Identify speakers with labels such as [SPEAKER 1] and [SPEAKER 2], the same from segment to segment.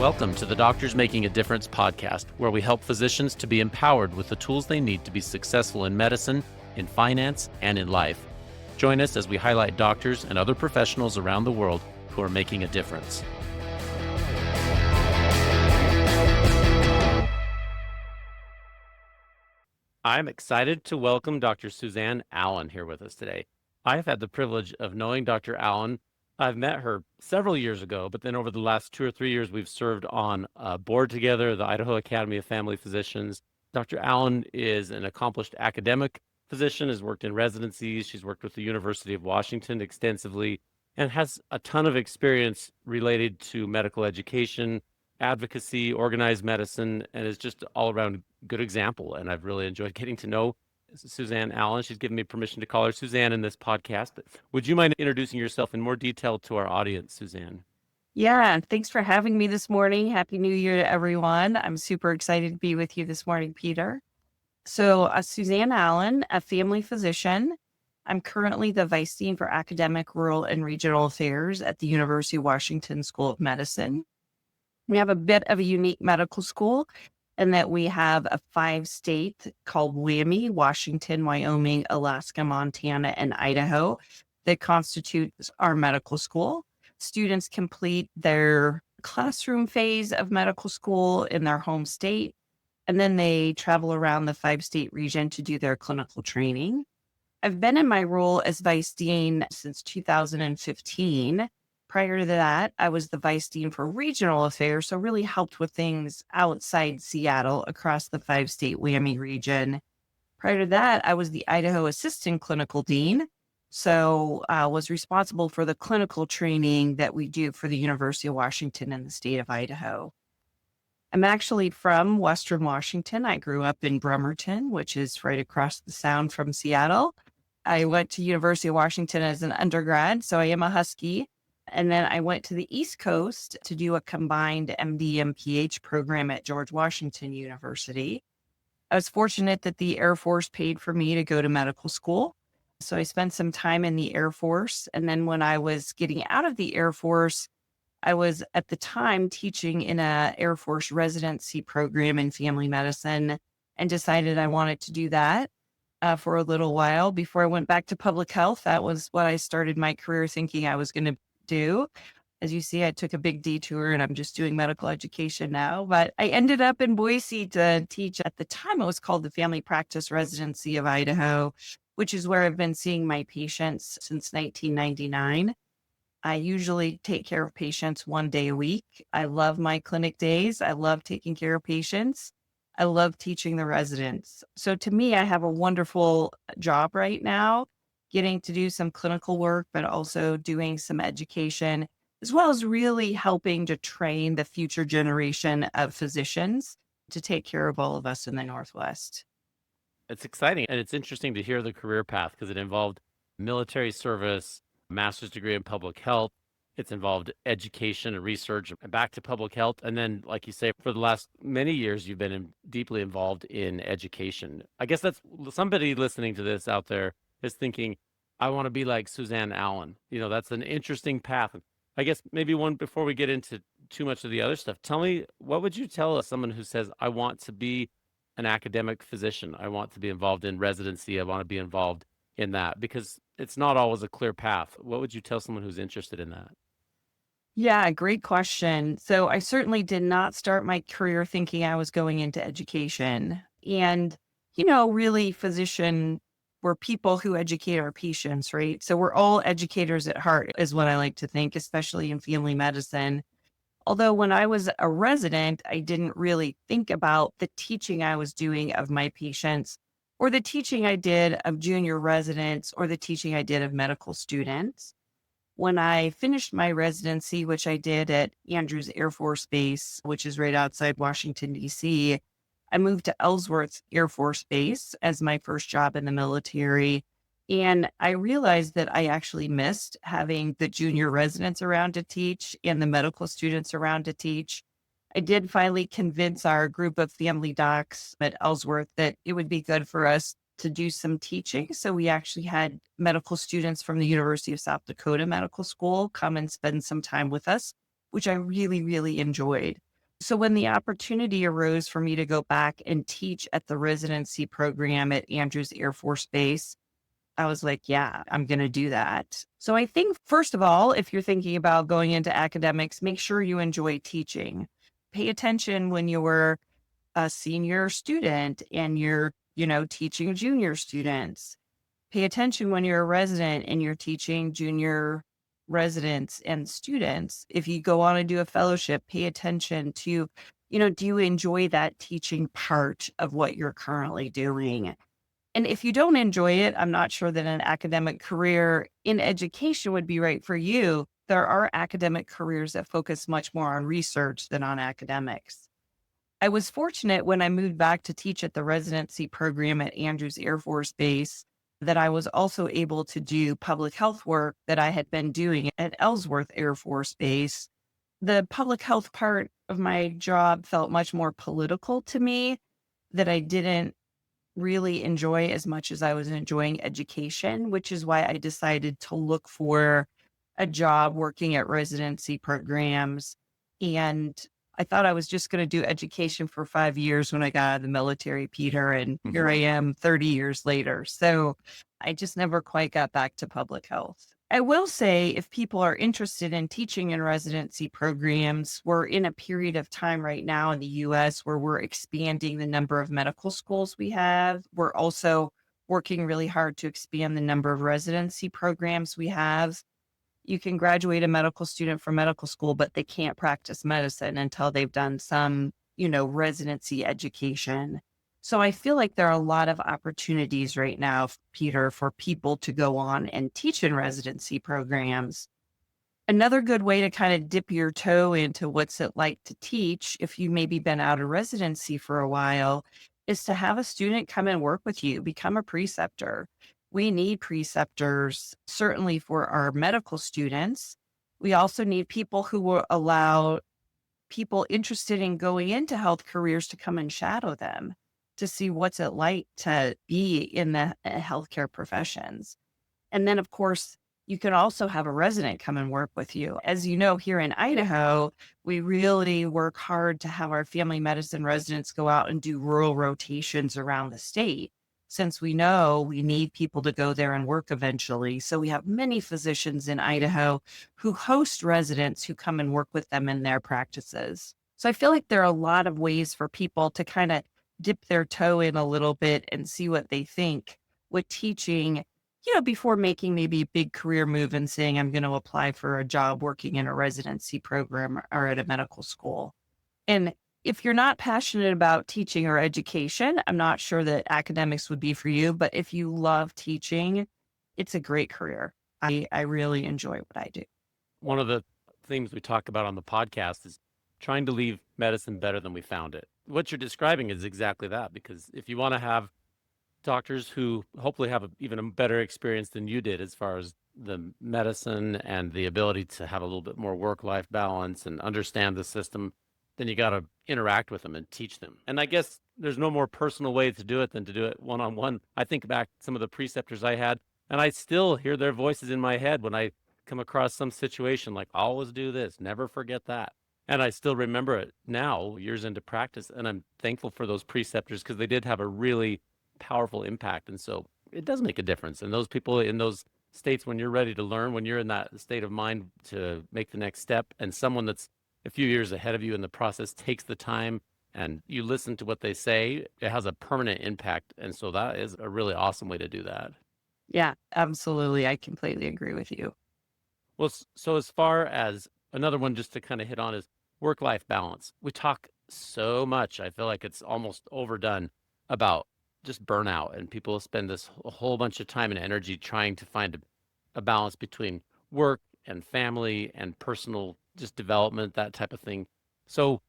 [SPEAKER 1] Welcome to the Doctors Making a Difference podcast, where we help physicians to be empowered with the tools they need to be successful in medicine, in finance, and in life. Join us as we highlight doctors and other professionals around the world who are making a difference. I'm excited to welcome Dr. Suzanne Allen here with us today. I've had the privilege of knowing Dr. Allen. I've met her several years ago, but then over the last 2 or 3 years, we've served on a board together, the Idaho Academy of Family Physicians. Dr. Allen is an accomplished academic physician, has worked in residencies. She's worked with the University of Washington extensively and has a ton of experience related to medical education, advocacy, organized medicine, and is just all around good example. And I've really enjoyed getting to know Suzanne Allen. She's given me permission to call her Suzanne in this podcast. But would you mind introducing yourself in more detail to our audience, Suzanne?
[SPEAKER 2] Yeah, thanks for having me this morning. Happy New Year to everyone. I'm super excited to be with you this morning, Peter. So, Suzanne Allen, a family physician. I'm currently the Vice Dean for Academic, Rural, and Regional Affairs at the University of Washington School of Medicine. We have a bit of a unique medical school in that we have a 5-state called WWAMI, Washington, Wyoming, Alaska, Montana, and Idaho, that constitutes our medical school. Students complete their classroom phase of medical school in their home state, and then they travel around the 5-state region to do their clinical training. I've been in my role as Vice Dean since 2015. Prior to that, I was the Vice Dean for Regional Affairs, so really helped with things outside Seattle across the 5-state WWAMI region. Prior to that, I was the Idaho Assistant Clinical Dean, so was responsible for the clinical training that we do for the University of Washington in the state of Idaho. I'm actually from Western Washington. I grew up in Bremerton, which is right across the sound from Seattle. I went to University of Washington as an undergrad, so I am a Husky. And then I went to the East Coast to do a combined MD and PH program at George Washington University. I was fortunate that the Air Force paid for me to go to medical school. So I spent some time in the Air Force. And then when I was getting out of the Air Force, I was at the time teaching in an Air Force residency program in family medicine and decided I wanted to do that for a little while before I went back to public health. That was what I started my career thinking I was going to do. As you see, I took a big detour and I'm just doing medical education now, but I ended up in Boise to teach. At the time, it was called the Family Practice Residency of Idaho, which is where I've been seeing my patients since 1999. I usually take care of patients 1 day a week. I love my clinic days. I love taking care of patients. I love teaching the residents. So to me, I have a wonderful job right now, getting to do some clinical work, but also doing some education, as well as really helping to train the future generation of physicians to take care of all of us in the Northwest.
[SPEAKER 1] It's exciting and it's interesting to hear the career path because it involved military service, master's degree in public health. It's involved education and research and back to public health. And then, like you say, for the last many years, you've been deeply involved in education. I guess that's somebody listening to this out there is thinking, I want to be like Suzanne Allen. That's an interesting path. I guess maybe one before we get into too much of the other stuff, tell me, what would you tell someone who says, I want to be an academic physician. I want to be involved in residency. I want to be involved in that, because it's not always a clear path. What would you tell someone who's interested in that?
[SPEAKER 2] Yeah, great question. So I certainly did not start my career thinking I was going into education. And, really we're people who educate our patients, right? So we're all educators at heart is what I like to think, especially in family medicine. Although when I was a resident, I didn't really think about the teaching I was doing of my patients or the teaching I did of junior residents or the teaching I did of medical students. When I finished my residency, which I did at Andrews Air Force Base, which is right outside Washington, D.C., I moved to Ellsworth Air Force Base as my first job in the military. And I realized that I actually missed having the junior residents around to teach and the medical students around to teach. I did finally convince our group of family docs at Ellsworth that it would be good for us to do some teaching. So we actually had medical students from the University of South Dakota Medical School come and spend some time with us, which I really, really enjoyed. So when the opportunity arose for me to go back and teach at the residency program at Andrews Air Force Base, I was like, yeah, I'm going to do that. So I think, first of all, if you're thinking about going into academics, make sure you enjoy teaching. Pay attention when you're a senior student and you're teaching junior students. Pay attention when you're a resident and you're teaching junior residents and students. If you go on and do a fellowship, pay attention to do you enjoy that teaching part of what you're currently doing? And if you don't enjoy it, I'm not sure that an academic career in education would be right for you. There are academic careers that focus much more on research than on academics. I was fortunate when I moved back to teach at the residency program at Andrews Air Force Base that I was also able to do public health work that I had been doing at Ellsworth Air Force Base. The public health part of my job felt much more political to me, that I didn't really enjoy as much as I was enjoying education, which is why I decided to look for a job working at residency programs. And I thought I was just going to do education for 5 years when I got out of the military, Peter. And here I am 30 years later. So I just never quite got back to public health. I will say, if people are interested in teaching in residency programs, we're in a period of time right now in the US where we're expanding the number of medical schools we have. We're also working really hard to expand the number of residency programs we have. You can graduate a medical student from medical school, but they can't practice medicine until they've done some residency education. So I feel like there are a lot of opportunities right now, Peter, for people to go on and teach in residency programs. Another good way to kind of dip your toe into what's it like to teach, if you maybe been out of residency for a while, is to have a student come and work with you, become a preceptor. We need preceptors, certainly for our medical students. We also need people who will allow people interested in going into health careers to come and shadow them to see what's it like to be in the healthcare professions. And then, of course, you can also have a resident come and work with you. As you know, here in Idaho, we really work hard to have our family medicine residents go out and do rural rotations around the state, since we know we need people to go there and work eventually. So we have many physicians in Idaho who host residents who come and work with them in their practices. So I feel like there are a lot of ways for people to kind of dip their toe in a little bit and see what they think with teaching, before making maybe a big career move and saying, I'm going to apply for a job working in a residency program or at a medical school. And if you're not passionate about teaching or education, I'm not sure that academics would be for you. But if you love teaching, it's a great career. I really enjoy what I do.
[SPEAKER 1] One of the things we talk about on the podcast is trying to leave medicine better than we found it. What you're describing is exactly that, because if you want to have doctors who hopefully have even a better experience than you did as far as the medicine and the ability to have a little bit more work-life balance and understand the system, then you got to interact with them and teach them. And I guess there's no more personal way to do it than to do it one-on-one. I think back some of the preceptors I had, and I still hear their voices in my head when I come across some situation like, always do this, never forget that. And I still remember it now, years into practice. And I'm thankful for those preceptors because they did have a really powerful impact. And so it does make a difference. And those people in those states, when you're ready to learn, when you're in that state of mind to make the next step, and someone that's a few years ahead of you in the process takes the time and you listen to what they say, it has a permanent impact. And so that is a really awesome way to do that.
[SPEAKER 2] Yeah, absolutely. I completely agree with you.
[SPEAKER 1] Well, so as far as another one just to kind of hit on is work-life balance. We talk so much, I feel like it's almost overdone, about just burnout, and people spend this a whole bunch of time and energy trying to find a balance between work and family and personal just development, that type of thing. So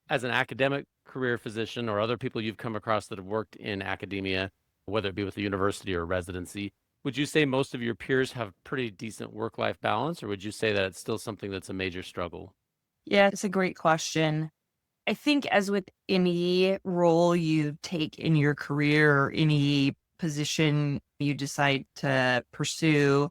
[SPEAKER 1] as an academic career physician or other people you've come across that have worked in academia, whether it be with a university or residency, would you say most of your peers have pretty decent work-life balance, or would you say that it's still something that's a major struggle?
[SPEAKER 2] Yeah, it's a great question. I think, as with any role you take in your career or any position you decide to pursue,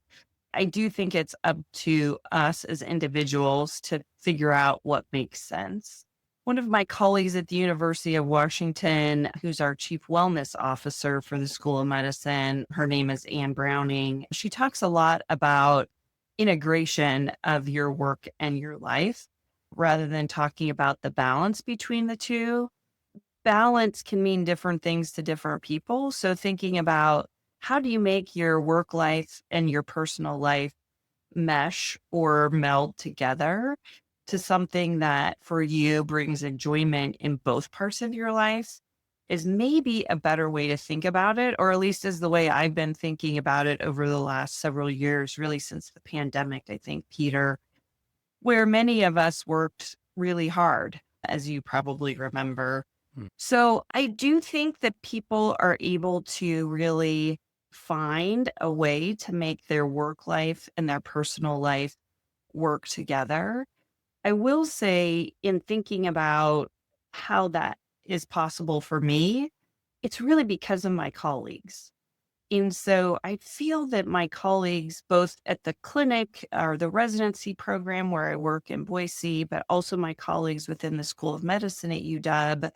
[SPEAKER 2] I do think it's up to us as individuals to figure out what makes sense. One of my colleagues at the University of Washington, who's our chief wellness officer for the School of Medicine, her name is Anne Browning. She talks a lot about integration of your work and your life rather than talking about the balance between the two. Balance can mean different things to different people. So, thinking about how do you make your work life and your personal life mesh or meld together to something that for you brings enjoyment in both parts of your life is maybe a better way to think about it, or at least is the way I've been thinking about it over the last several years, really since the pandemic, I think, Peter, where many of us worked really hard, as you probably remember.
[SPEAKER 1] Hmm.
[SPEAKER 2] So I do think that people are able to really find a way to make their work life and their personal life work together. I will say, in thinking about how that is possible for me, it's really because of my colleagues. And so I feel that my colleagues, both at the clinic or the residency program where I work in Boise, but also my colleagues within the School of Medicine at UW,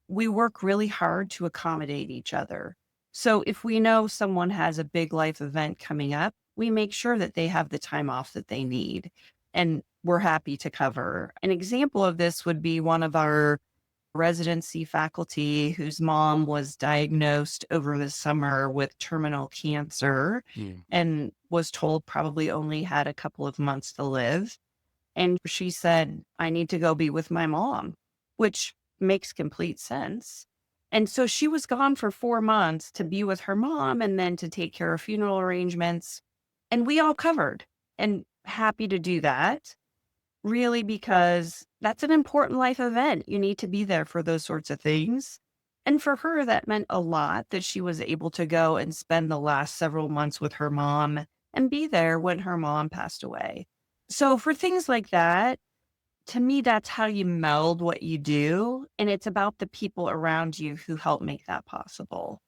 [SPEAKER 2] we work really hard to accommodate each other. So if we know someone has a big life event coming up, we make sure that they have the time off that they need. And we're happy to cover. An example of this would be one of our residency faculty whose mom was diagnosed over the summer with terminal cancer
[SPEAKER 1] Hmm.
[SPEAKER 2] and was told probably only had a couple of months to live. And she said, I need to go be with my mom, which makes complete sense. And so she was gone for 4 months to be with her mom and then to take care of funeral arrangements. And we all covered and happy to do that, really, because that's an important life event. You need to be there for those sorts of things. And for her, that meant a lot that she was able to go and spend the last several months with her mom and be there when her mom passed away. So for things like that, to me, that's how you meld what you do. And it's about the people around you who help make that possible.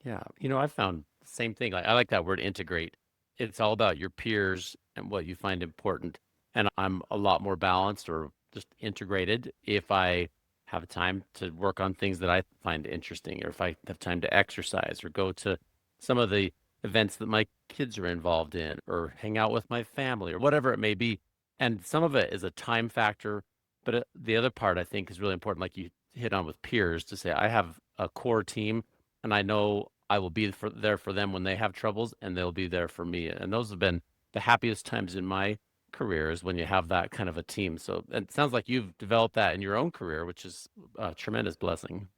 [SPEAKER 1] Yeah. I found the same thing. I like that word integrate. It's all about your peers and what you find important. And I'm a lot more balanced or just integrated if I have time to work on things that I find interesting, or if I have time to exercise or go to some of the events that my kids are involved in, or hang out with my family, or whatever it may be. And some of it is a time factor. But the other part I think is really important, like you hit on with peers, to say, I have a core team and I know I will be there for them when they have troubles, and they'll be there for me. And those have been the happiest times in my career, is when you have that kind of a team. So it sounds like you've developed that in your own career, which is a tremendous blessing.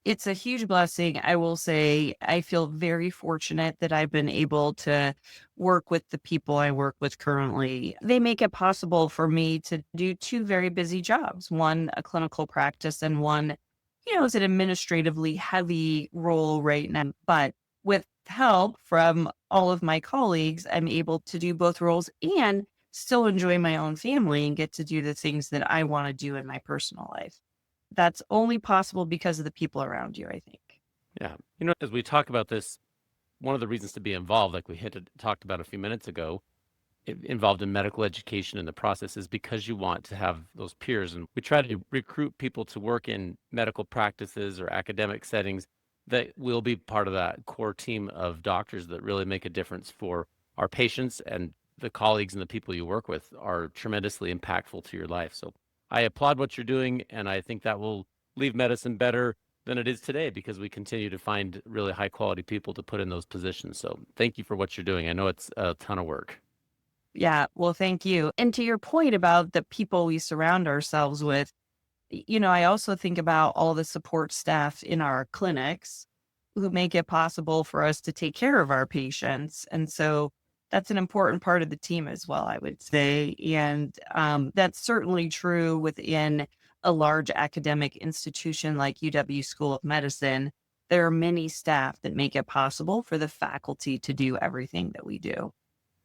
[SPEAKER 2] It's a huge blessing. I will say I feel very fortunate that I've been able to work with the people I work with currently. They make it possible for me to do two very busy jobs, one a clinical practice and one, is an administratively heavy role right now. But with help from all of my colleagues, I'm able to do both roles and still enjoy my own family and get to do the things that I want to do in my personal life. That's only possible because of the people around you, I think.
[SPEAKER 1] Yeah. As we talk about this, one of the reasons to be involved, like we talked about a few minutes ago, involved in medical education in the process, is because you want to have those peers. And we try to recruit people to work in medical practices or academic settings that will be part of that core team of doctors that really make a difference for our patients, and the colleagues and the people you work with are tremendously impactful to your life. So I applaud what you're doing, and I think that will leave medicine better than it is today, because we continue to find really high quality people to put in those positions. So thank you for what you're doing. I know it's a ton of work.
[SPEAKER 2] Yeah, well, thank you. And to your point about the people we surround ourselves with, I also think about all the support staff in our clinics who make it possible for us to take care of our patients. And so that's an important part of the team as well, I would say. And that's certainly true within a large academic institution like UW School of Medicine. There are many staff that make it possible for the faculty to do everything that we do.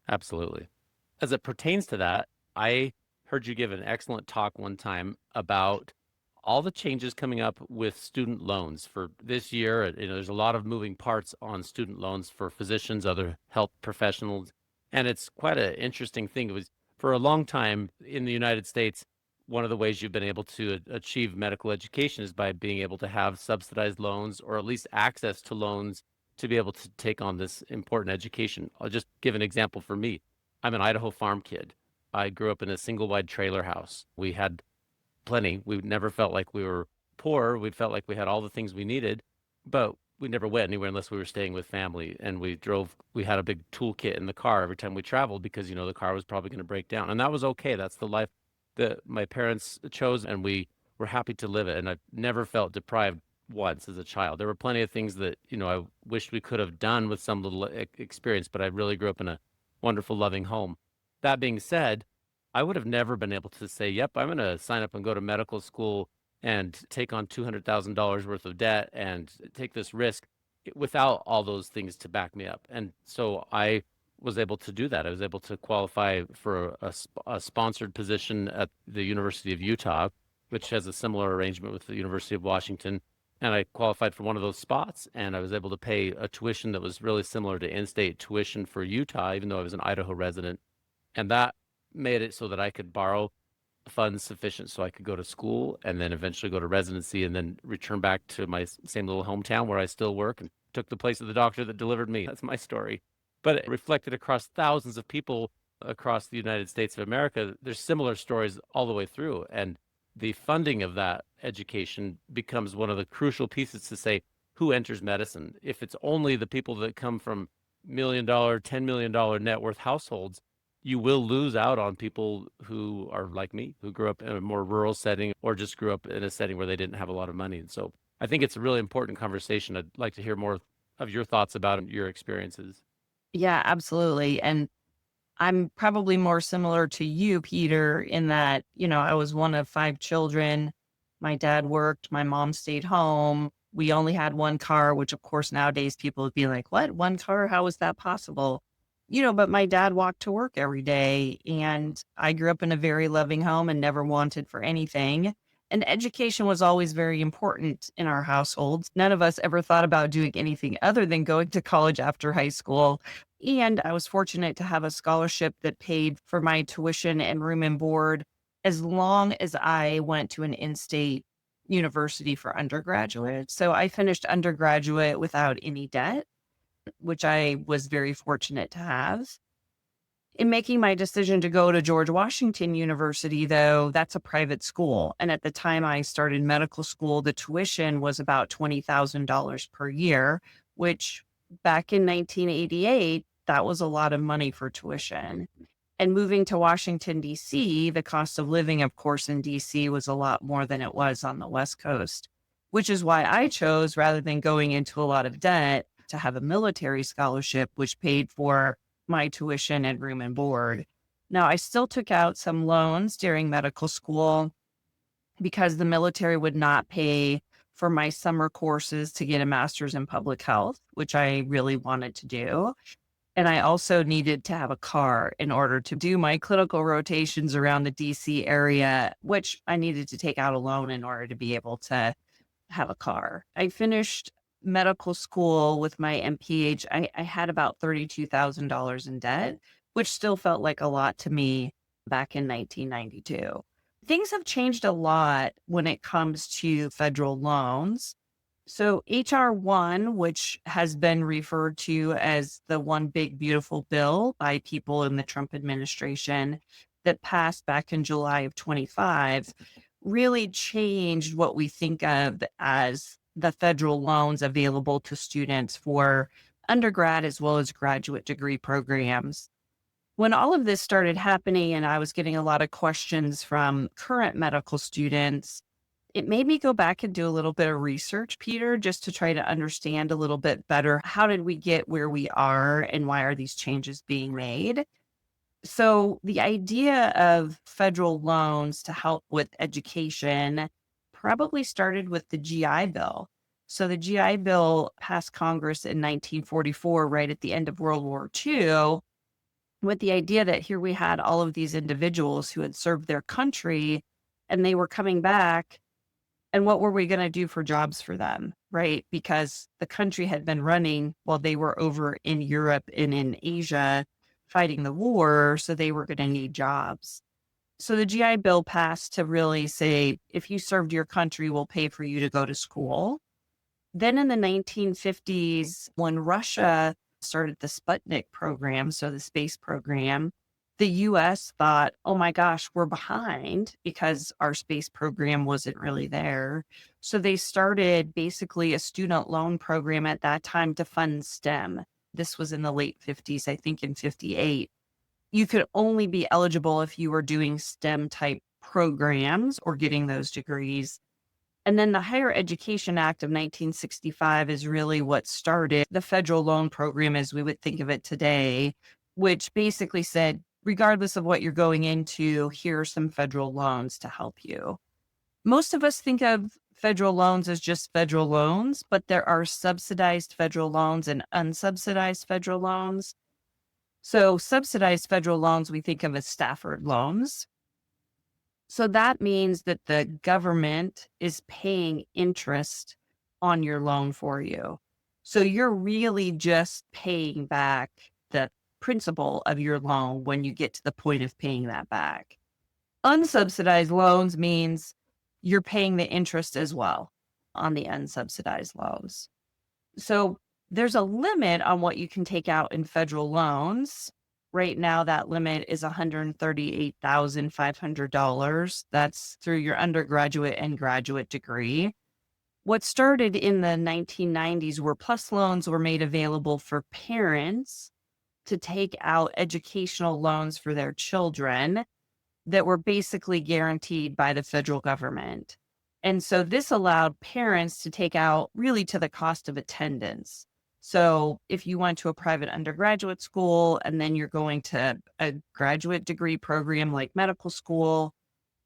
[SPEAKER 1] Absolutely. As it pertains to that, I heard you give an excellent talk one time about all the changes coming up with student loans for this year. There's a lot of moving parts on student loans for physicians, other health professionals, and it's quite an interesting thing. It was, for a long time in the United States, one of the ways you've been able to achieve medical education is by being able to have subsidized loans or at least access to loans to be able to take on this important education. I'll just give an example for me. I'm an Idaho farm kid. I grew up in a single wide trailer house. We had plenty. We never felt like we were poor. We felt like we had all the things we needed, but we never went anywhere unless we were staying with family. And we had a big toolkit in the car every time we traveled because, the car was probably going to break down. And that was okay. That's the life that my parents chose, and we were happy to live it. And I never felt deprived once as a child. There were plenty of things that, I wished we could have done with some little experience, but I really grew up in a wonderful, loving home. That being said, I would have never been able to say, yep, I'm going to sign up and go to medical school and take on $200,000 worth of debt and take this risk without all those things to back me up. And so I was able to do that. I was able to qualify for a sponsored position at the University of Utah, which has a similar arrangement with the University of Washington. And I qualified for one of those spots, and I was able to pay a tuition that was really similar to in-state tuition for Utah, even though I was an Idaho resident. And that made it so that I could borrow funds sufficient so I could go to school and then eventually go to residency and then return back to my same little hometown where I still work and took the place of the doctor that delivered me. That's my story. But it reflected across thousands of people across the United States of America. There's similar stories all the way through. And the funding of that education becomes one of the crucial pieces to say who enters medicine. If it's only the people that come from $1 million, $10 million net worth households, you will lose out on people who are like me, who grew up in a more rural setting or just grew up in a setting where they didn't have a lot of money. And so I think it's a really important conversation. I'd like to hear more of your thoughts about your experiences.
[SPEAKER 2] Yeah, absolutely. And I'm probably more similar to you, Peter, in that, I was one of 5 children. My dad worked, my mom stayed home. We only had one car, which of course nowadays people would be like, what? One car? How is that possible? But my dad walked to work every day, and I grew up in a very loving home and never wanted for anything. And education was always very important in our households. None of us ever thought about doing anything other than going to college after high school. And I was fortunate to have a scholarship that paid for my tuition and room and board as long as I went to an in-state university for undergraduate. So I finished undergraduate without any debt, which I was very fortunate to have. In making my decision to go to George Washington University, though, that's a private school. And at the time I started medical school, the tuition was about $20,000 per year, which back in 1988, that was a lot of money for tuition. And moving to Washington, D.C., the cost of living, of course, in D.C. was a lot more than it was on the West Coast, which is why I chose, rather than going into a lot of debt, to have a military scholarship, which paid for my tuition and room and board. Now, I still took out some loans during medical school because the military would not pay for my summer courses to get a master's in public health, which I really wanted to do. And I also needed to have a car in order to do my clinical rotations around the DC area, which I needed to take out a loan in order to be able to have a car. I finished medical school with my MPH. I had about $32,000 in debt, which still felt like a lot to me back in 1992. Things have changed a lot when it comes to federal loans. So HR 1, which has been referred to as the one big beautiful bill by people in the Trump administration that passed back in July of 25, really changed what we think of as the federal loans available to students for undergrad as well as graduate degree programs. When all of this started happening and I was getting a lot of questions from current medical students, it made me go back and do a little bit of research, Peter, just to try to understand a little bit better. How did we get where we are and why are these changes being made? So the idea of federal loans to help with education probably started with the GI Bill. So the GI Bill passed Congress in 1944, right at the end of World War II, with the idea that here we had all of these individuals who had served their country and they were coming back. And what were we going to do for jobs for them, right? Because the country had been running while they were over in Europe and in Asia fighting the war. So they were going to need jobs. So the GI Bill passed to really say, if you served your country, we'll pay for you to go to school. Then in the 1950s, when Russia started the Sputnik program, so the space program, the US thought, oh my gosh, we're behind because our space program wasn't really there. So they started basically a student loan program at that time to fund STEM. This was in the late 50s, I think in 58. You could only be eligible if you were doing STEM type programs or getting those degrees. And then the Higher Education Act of 1965 is really what started the federal loan program as we would think of it today, which basically said, regardless of what you're going into, here are some federal loans to help you. Most of us think of federal loans as just federal loans, but there are subsidized federal loans and unsubsidized federal loans. So subsidized federal loans we think of as Stafford loans. So that means that the government is paying interest on your loan for you. So you're really just paying back the principal of your loan when you get to the point of paying that back. Unsubsidized loans means you're paying the interest as well on the unsubsidized loans. So there's a limit on what you can take out in federal loans. Right now, that limit is $138,500. That's through your undergraduate and graduate degree. What started in the 1990s were PLUS loans were made available for parents to take out educational loans for their children that were basically guaranteed by the federal government. And so this allowed parents to take out really to the cost of attendance. So if you went to a private undergraduate school and then you're going to a graduate degree program like medical school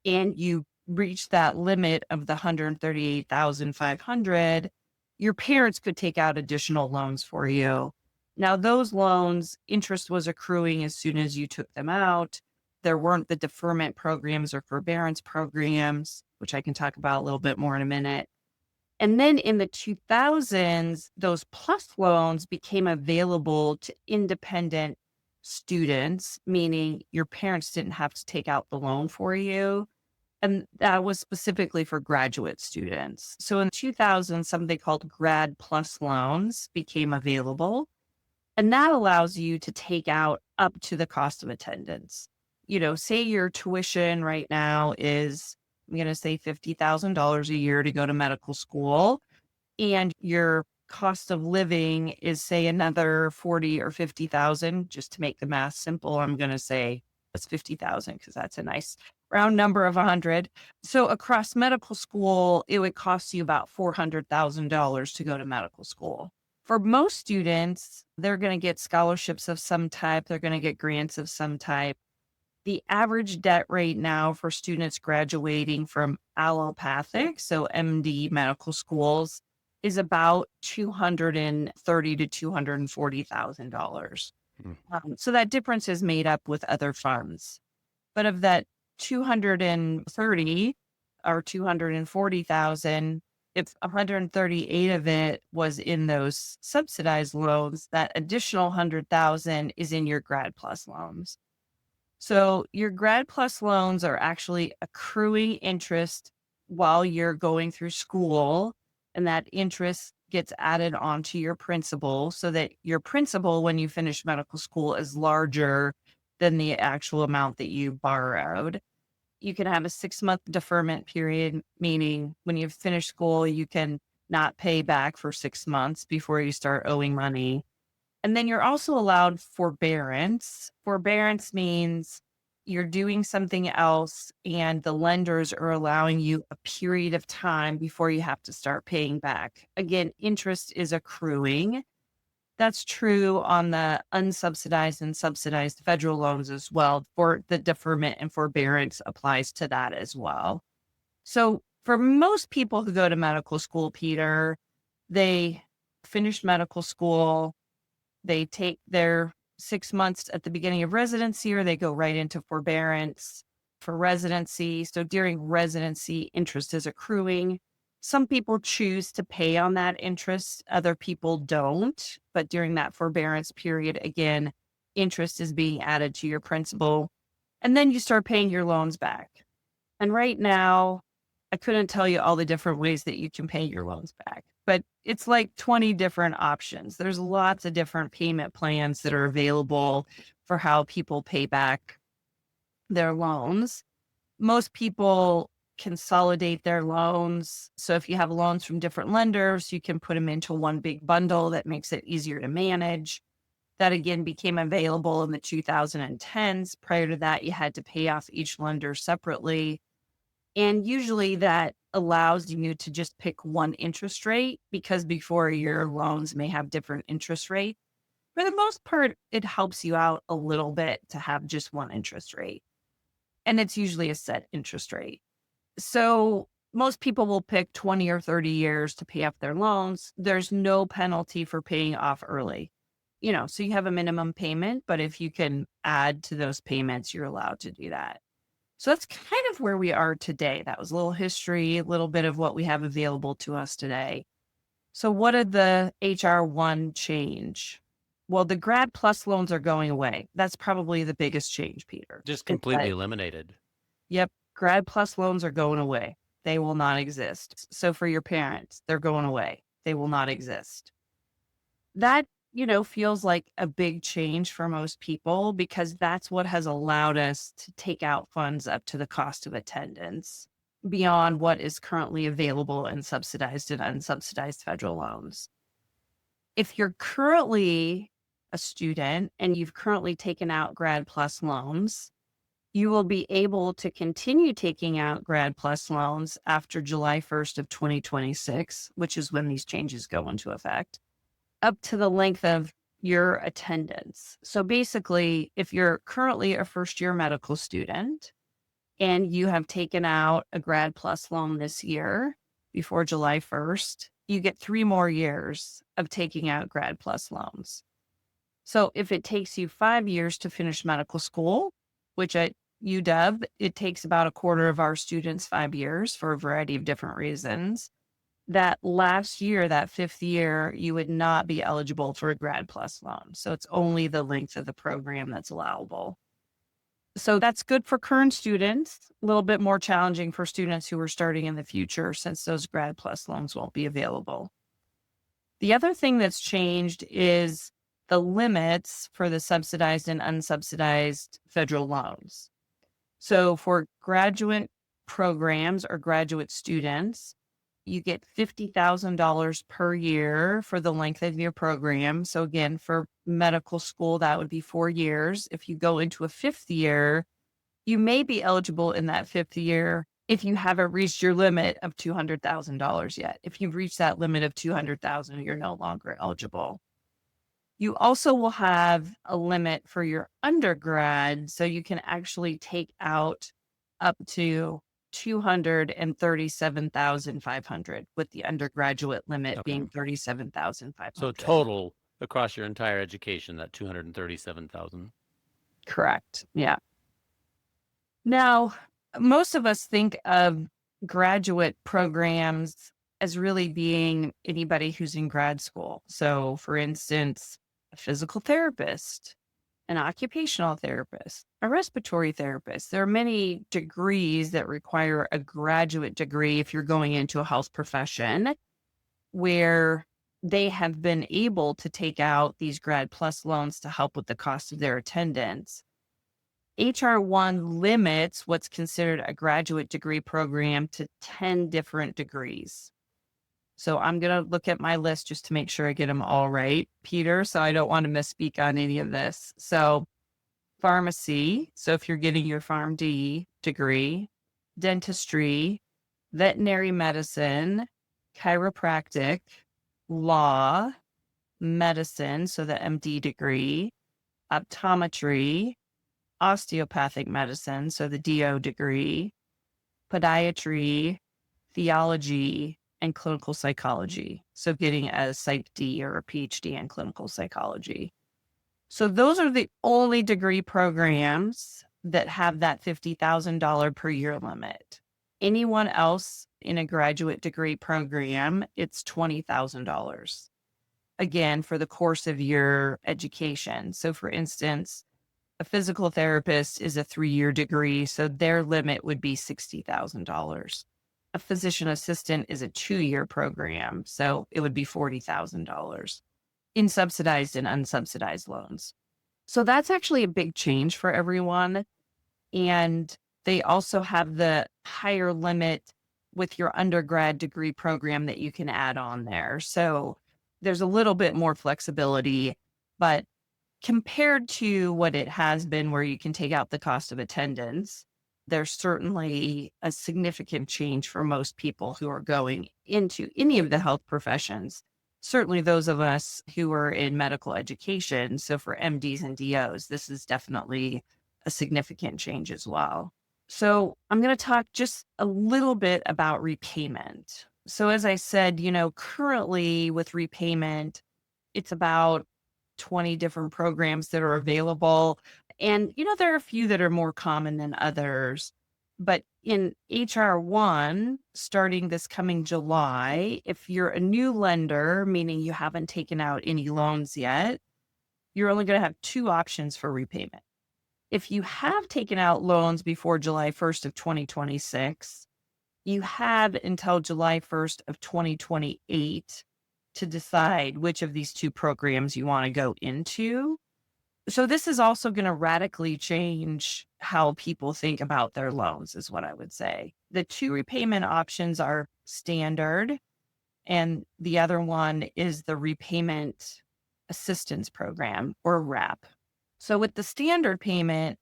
[SPEAKER 2] and you reach that limit of the 138,500, your parents could take out additional loans for you. Now those loans, interest was accruing as soon as you took them out. There weren't the deferment programs or forbearance programs, which I can talk about a little bit more in a minute. And then in the 2000s, those PLUS loans became available to independent students, meaning your parents didn't have to take out the loan for you. And that was specifically for graduate students. So in 2000, something called Grad PLUS loans became available. And that allows you to take out up to the cost of attendance. Say your tuition right now is, I'm going to say $50,000 a year to go to medical school, and your cost of living is say another 40 or 50,000. Just to make the math simple, I'm going to say it's 50,000 because that's a nice round number of 100. So across medical school, it would cost you about $400,000 to go to medical school. For most students, they're going to get scholarships of some type. They're going to get grants of some type. The average debt rate now for students graduating from allopathic, so MD medical schools, is about $230,000 to $240,000.
[SPEAKER 1] Mm.
[SPEAKER 2] So that difference is made up with other funds. But of that 230 or 240,000, if 138 of it was in those subsidized loans, that additional 100,000 is in your Grad PLUS loans. So your Grad PLUS loans are actually accruing interest while you're going through school, and that interest gets added onto your principal so that your principal, when you finish medical school, is larger than the actual amount that you borrowed. You can have a 6-month deferment period, meaning when you finish school, you can not pay back for 6 months before you start owing money. And then you're also allowed forbearance. Forbearance means you're doing something else and the lenders are allowing you a period of time before you have to start paying back. Again, interest is accruing. That's true on the unsubsidized and subsidized federal loans as well. For the deferment and forbearance applies to that as well. So for most people who go to medical school, Peter, they finish medical school, they take their 6 months at the beginning of residency, or they go right into forbearance for residency. So during residency, interest is accruing. Some people choose to pay on that interest. Other people don't. But during that forbearance period, again, interest is being added to your principal. And then you start paying your loans back. And right now, I couldn't tell you all the different ways that you can pay your loans back, but it's like 20 different options. There's lots of different payment plans that are available for how people pay back their loans. Most people consolidate their loans. So if you have loans from different lenders, you can put them into one big bundle that makes it easier to manage. That again became available in the 2010s. Prior to that, you had to pay off each lender separately. And usually that allows you to just pick one interest rate because before your loans may have different interest rate. For the most part, it helps you out a little bit to have just one interest rate. And it's usually a set interest rate. So most people will pick 20 or 30 years to pay off their loans. There's no penalty for paying off early. So you have a minimum payment, but if you can add to those payments, you're allowed to do that. So that's kind of where we are today. That was a little history, a little bit of what we have available to us today. So what did the HR1 change? Well, the Grad PLUS loans are going away. That's probably the biggest change, Peter.
[SPEAKER 1] Just
[SPEAKER 2] It's
[SPEAKER 1] completely
[SPEAKER 2] that,
[SPEAKER 1] eliminated.
[SPEAKER 2] yep, Grad PLUS loans are going away. They will not exist. So for your parents, they're going away. They will not exist. That feels like a big change for most people because that's what has allowed us to take out funds up to the cost of attendance beyond what is currently available in subsidized and unsubsidized federal loans. If you're currently a student and you've currently taken out Grad PLUS loans, you will be able to continue taking out Grad PLUS loans after July 1st of 2026, which is when these changes go into effect, up to the length of your attendance. So basically, if you're currently a first year medical student and you have taken out a Grad PLUS loan this year before July 1st, you get 3 more years of taking out Grad PLUS loans. So if it takes you 5 years to finish medical school, which at UW, it takes about a quarter of our students 5 years for a variety of different reasons, that last year, that 5th year, you would not be eligible for a Grad PLUS loan. So it's only the length of the program that's allowable. So that's good for current students, a little bit more challenging for students who are starting in the future since those Grad PLUS loans won't be available. The other thing that's changed is the limits for the subsidized and unsubsidized federal loans. So for graduate programs or graduate students, you get $50,000 per year for the length of your program. So again, for medical school, that would be 4 years. If you go into a 5th year, you may be eligible in that 5th year if you haven't reached your limit of $200,000 yet. If you've reached that limit of $200,000, you're no longer eligible. You also will have a limit for your undergrad, so you can actually take out up to $237,500, with the undergraduate limit
[SPEAKER 1] Okay.
[SPEAKER 2] being $37,500.
[SPEAKER 1] So total across your entire education, that 237,000.
[SPEAKER 2] Correct. Yeah. Now, most of us think of graduate programs as really being anybody who's in grad school. So, for instance, a physical therapist, an occupational therapist, a respiratory therapist. There are many degrees that require a graduate degree if you're going into a health profession where they have been able to take out these Grad PLUS loans to help with the cost of their attendance. HR1 limits what's considered a graduate degree program to 10 different degrees. So I'm going to look at my list just to make sure I get them all right, Peter. So I don't want to misspeak on any of this. So pharmacy. So if you're getting your PharmD degree, dentistry, veterinary medicine, chiropractic, law, medicine. So the MD degree, optometry, osteopathic medicine. So the DO degree, podiatry, theology, and clinical psychology. So getting a Psych D or a PhD in clinical psychology. So those are the only degree programs that have that $50,000 per year limit. Anyone else in a graduate degree program, it's $20,000. Again, for the course of your education. So for instance, A physical therapist is a 3-year degree, so their limit would be $60,000. A physician assistant is a 2-year program, so it would be $40,000 in subsidized and unsubsidized loans. So that's actually a big change for everyone. And they also have the higher limit with your undergrad degree program that you can add on there. So there's a little bit more flexibility, but compared to what it has been, where you can take out the cost of attendance, there's certainly a significant change for most people who are going into any of the health professions. Certainly those of us who are in medical education. So for MDs and DOs, this is definitely a significant change as well. So I'm going to talk just a little bit about repayment. So as I said, currently with repayment, it's about 20 different programs that are available. And, there are a few that are more common than others. But in HR1, starting this coming July, if you're a new lender, meaning you haven't taken out any loans yet, you're only going to have 2 options for repayment. If you have taken out loans before July 1st of 2026, you have until July 1st of 2028 to decide which of these 2 programs you want to go into. So this is also going to radically change how people think about their loans, is what I would say. The 2 repayment options are standard, and the other one is the repayment assistance program, or RAP. So with the standard payment,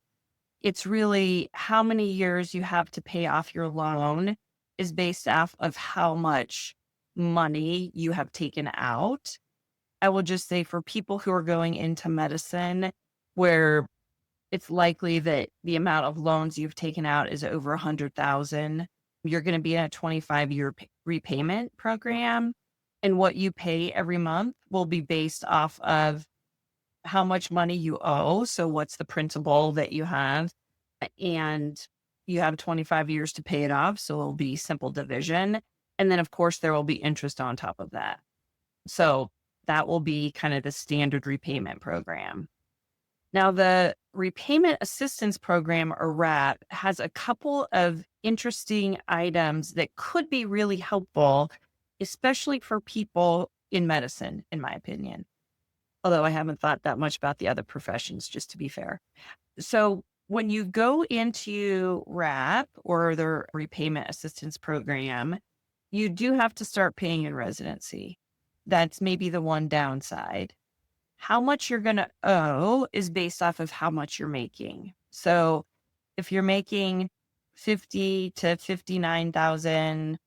[SPEAKER 2] it's really how many years you have to pay off your loan is based off of how much money you have taken out. I will just say, for people who are going into medicine, where it's likely that the amount of loans you've taken out is over 100,000, you're going to be in a 25-year repayment program. And what you pay every month will be based off of how much money you owe. So what's the principal that you have? And you have 25 years to pay it off. So it'll be simple division. And then, of course, there will be interest on top of that. So that will be kind of the standard repayment program. Now, the Repayment Assistance Program, or RAP, has a couple of interesting items that could be really helpful, especially for people in medicine, in my opinion. Although I haven't thought that much about the other professions, just to be fair. So when you go into RAP, or the Repayment Assistance Program, you do have to start paying in residency. That's maybe the one downside. How much you're going to owe is based off of how much you're making. So if you're making 50 to 59,000,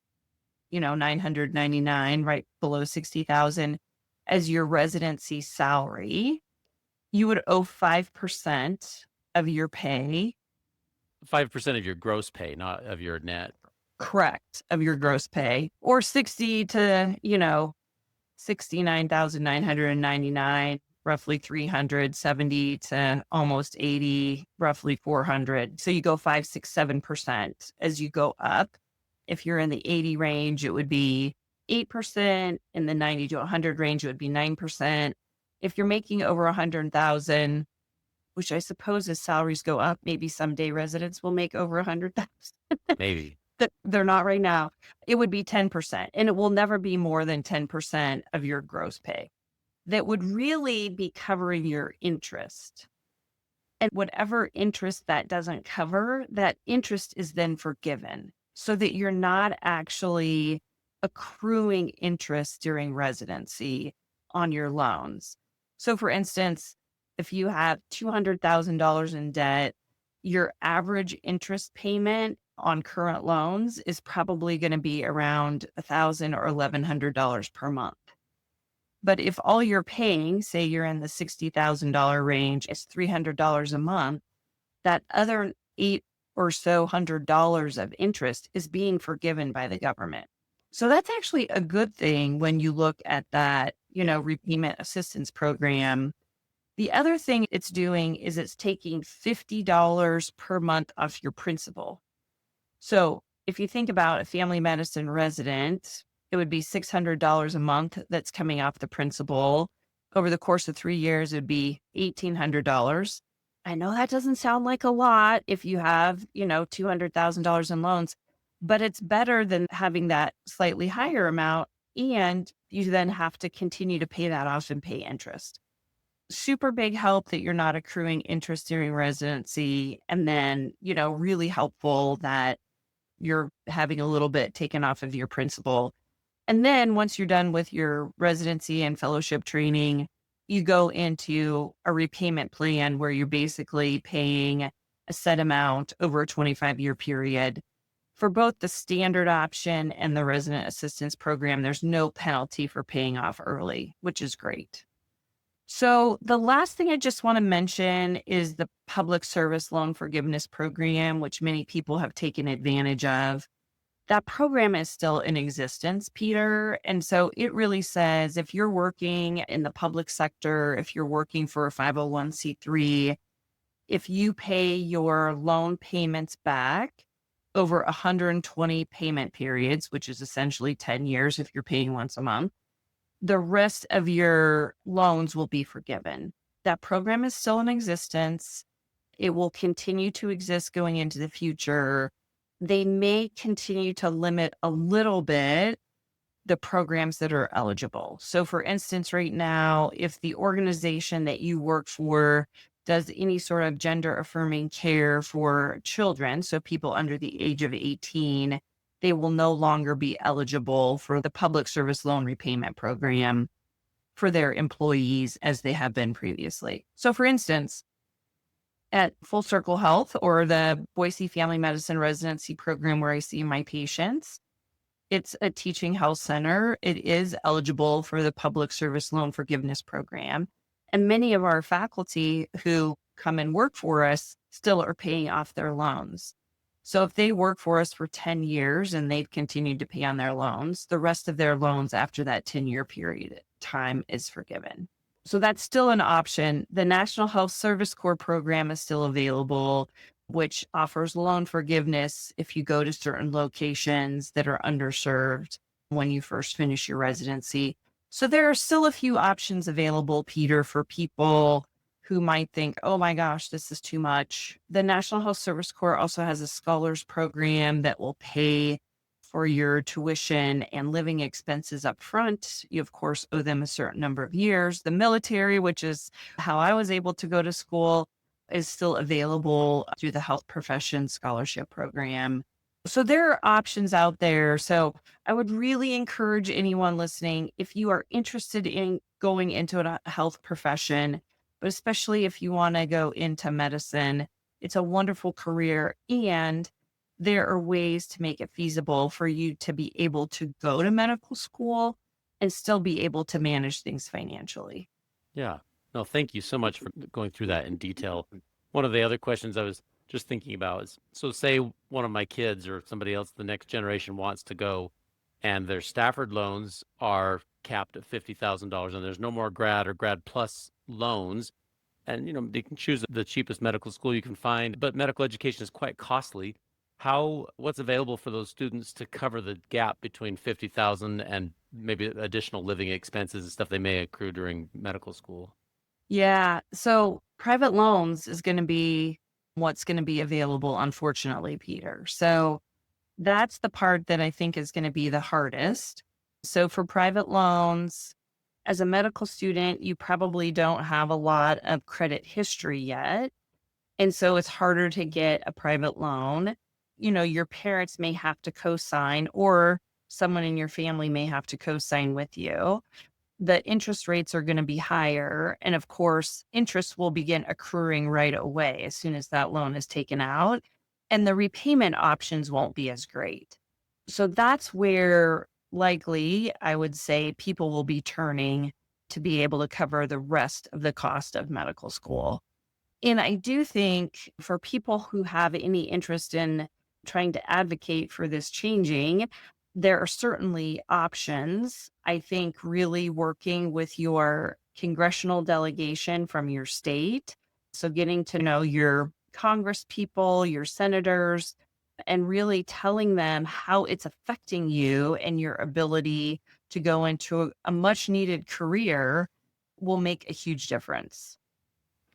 [SPEAKER 2] 999, right below 60,000 as your residency salary, you would owe 5% of your pay.
[SPEAKER 1] 5% of your gross pay, not of your net.
[SPEAKER 2] Correct. Of your gross pay, or 60 to, 69,999, roughly 370 to almost 80, roughly 400. So you go 5, 6, 7% as you go up. If you're in the 80 range, it would be 8%. In the 90 to 100 range, it would be 9%. If you're making over 100,000, which I suppose as salaries go up, maybe someday residents will make over 100,000.
[SPEAKER 1] Maybe.
[SPEAKER 2] They're not right now. It would be 10%, and it will never be more than 10% of your gross pay. That would really be covering your interest. And whatever interest that doesn't cover, that interest is then forgiven, so that you're not actually accruing interest during residency on your loans. So for instance, if you have $200,000 in debt, your average interest payment on current loans is probably going to be around $1,000 or $1,100 per month. But if all you're paying, say you're in the $60,000 range, is $300 a month, that other $800 or so of interest is being forgiven by the government. So that's actually a good thing when you look at that, repayment assistance program. The other thing it's doing is it's taking $50 per month off your principal. So if you think about a family medicine resident, it would be $600 a month that's coming off the principal. Over the course of 3 years, it would be $1,800. I know that doesn't sound like a lot if you have, $200,000 in loans, but it's better than having that slightly higher amount. And you then have to continue to pay that off and pay interest. Super big help that you're not accruing interest during residency. And then, really helpful that you're having a little bit taken off of your principal. And then once you're done with your residency and fellowship training, you go into a repayment plan where you're basically paying a set amount over a 25-year period. For both the standard option and the resident assistance program, there's no penalty for paying off early, which is great. So the last thing I just want to mention is the public service loan forgiveness program, which many people have taken advantage of. That program is still in existence, Peter. And so it really says if you're working in the public sector, if you're working for a 501c3, if you pay your loan payments back over 120 payment periods, which is essentially 10 years if you're paying once a month, the rest of your loans will be forgiven. That program is still in existence. It will continue to exist going into the future. They may continue to limit a little bit the programs that are eligible. So, for instance, right now, if the organization that you work for does any sort of gender affirming care for children, so people under the age of 18, they will no longer be eligible for the public service loan repayment program for their employees as they have been previously. So, for instance, at Full Circle Health or the Boise Family Medicine Residency Program where I see my patients, it's a teaching health center. It is eligible for the public service loan forgiveness program. And many of our faculty who come and work for us still are paying off their loans. So if they work for us for 10 years and they've continued to pay on their loans, the rest of their loans after that 10-year period time is forgiven. So that's still an option. The National Health Service Corps program is still available, which offers loan forgiveness if you go to certain locations that are underserved when you first finish your residency. So there are still a few options available, Peter, for people who might think, oh my gosh, this is too much. The National Health Service Corps also has a scholars program that will pay for your tuition and living expenses up front. You, of course, owe them a certain number of years. The military, which is how I was able to go to school, is still available through the Health Profession Scholarship Program. So there are options out there. So I would really encourage anyone listening, if you are interested in going into a health profession, but especially if you want to go into medicine, it's a wonderful career. And there are ways to make it feasible for you to be able to go to medical school and still be able to manage things financially.
[SPEAKER 1] Yeah. No, thank you so much for going through that in detail. One of the other questions I was just thinking about is, so say one of my kids or somebody else, the next generation wants to go and their Stafford loans are capped at $50,000 and there's no more grad or grad plus loans. And, they can choose the cheapest medical school you can find, but medical education is quite costly. What's available for those students to cover the gap between 50,000 and maybe additional living expenses and stuff they may accrue during medical school?
[SPEAKER 2] Yeah. So private loans is going to be what's going to be available, unfortunately, Peter. So that's the part that I think is going to be the hardest. So for private loans, as a medical student, you probably don't have a lot of credit history yet. And so it's harder to get a private loan. Your parents may have to co-sign or someone in your family may have to co-sign with you. The interest rates are going to be higher. And of course, interest will begin accruing right away as soon as that loan is taken out. And the repayment options won't be as great. So that's where likely I would say people will be turning to be able to cover the rest of the cost of medical school. And I do think for people who have any interest in trying to advocate for this changing, there are certainly options. I think really working with your congressional delegation from your state. So getting to know your Congress people, your senators, and really telling them how it's affecting you and your ability to go into a much needed career will make a huge difference.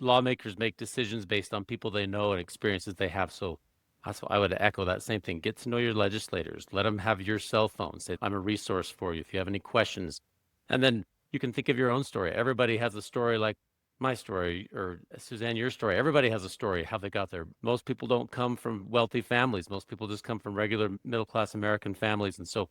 [SPEAKER 1] lawmakers make decisions based on people they know and experiences they have. So that's why I would echo that same thing. Get to know your legislators. Let them have your cell phone. Say, I'm a resource for you if you have any questions. And then you can think of your own story. Everybody has a story like my story or Suzanne, your story. Everybody has a story, how they got there. Most people don't come from wealthy families. Most people just come from regular middle-class American families. And so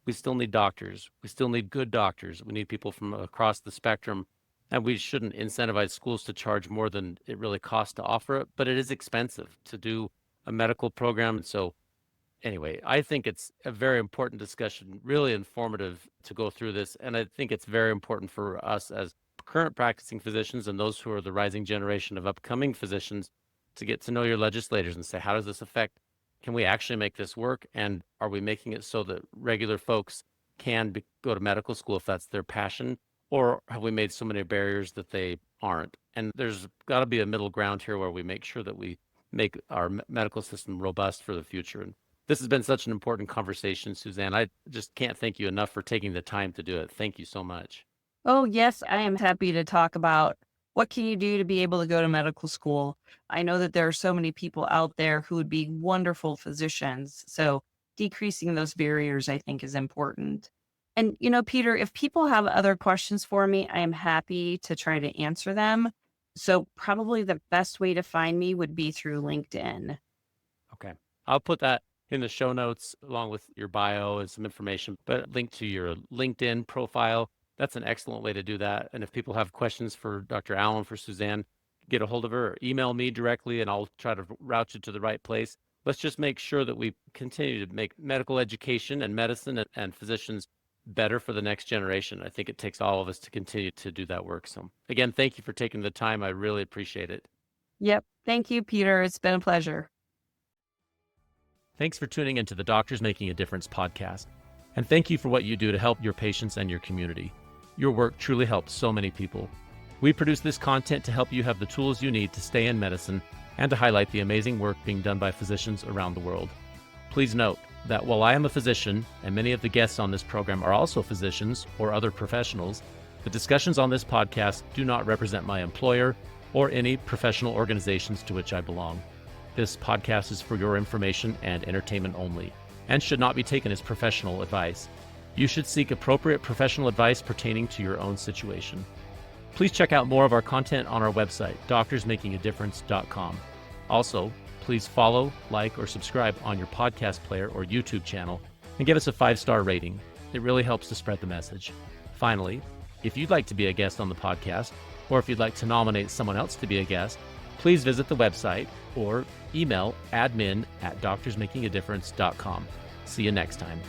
[SPEAKER 1] we still need doctors. We still need good doctors. We need people from across the spectrum. And we shouldn't incentivize schools to charge more than it really costs to offer it. But it is expensive to do a medical program. And so anyway, I think it's a very important discussion, really informative to go through this. And I think it's very important for us as current practicing physicians and those who are the rising generation of upcoming physicians to get to know your legislators and say, how does this affect? Can we actually make this work? And are we making it so that regular folks can go to medical school if that's their passion? Or have we made so many barriers that they aren't? And there's got to be a middle ground here where we make sure that we make our medical system robust for the future. And this has been such an important conversation, Suzanne. I just can't thank you enough for taking the time to do it. Thank you so much.
[SPEAKER 2] Oh, yes, I am happy to talk about what can you do to be able to go to medical school. I know that there are so many people out there who would be wonderful physicians. So decreasing those barriers, I think, is important. And, Peter, if people have other questions for me, I am happy to try to answer them. So probably the best way to find me would be through LinkedIn.
[SPEAKER 1] Okay. I'll put that in the show notes along with your bio and some information, but link to your LinkedIn profile. That's an excellent way to do that. And if people have questions for Dr. Allen, for Suzanne, get a hold of her or email me directly and I'll try to route you to the right place. Let's just make sure that we continue to make medical education and medicine and physicians better for the next generation. I think it takes all of us to continue to do that work. So again, thank you for taking the time. I really appreciate it.
[SPEAKER 2] Yep. Thank you, Peter. It's been a pleasure.
[SPEAKER 1] Thanks for tuning into the Doctors Making a Difference podcast. And thank you for what you do to help your patients and your community. Your work truly helps so many people. We produce this content to help you have the tools you need to stay in medicine and to highlight the amazing work being done by physicians around the world. Please note that while I am a physician, and many of the guests on this program are also physicians or other professionals, the discussions on this podcast do not represent my employer or any professional organizations to which I belong. This podcast is for your information and entertainment only, and should not be taken as professional advice. You should seek appropriate professional advice pertaining to your own situation. Please check out more of our content on our website, doctorsmakingadifference.com. Also, please follow, like, or subscribe on your podcast player or YouTube channel and give us a 5-star rating. It really helps to spread the message. Finally, if you'd like to be a guest on the podcast, or if you'd like to nominate someone else to be a guest, please visit the website or email admin@doctorsmakingadifference.com. See you next time.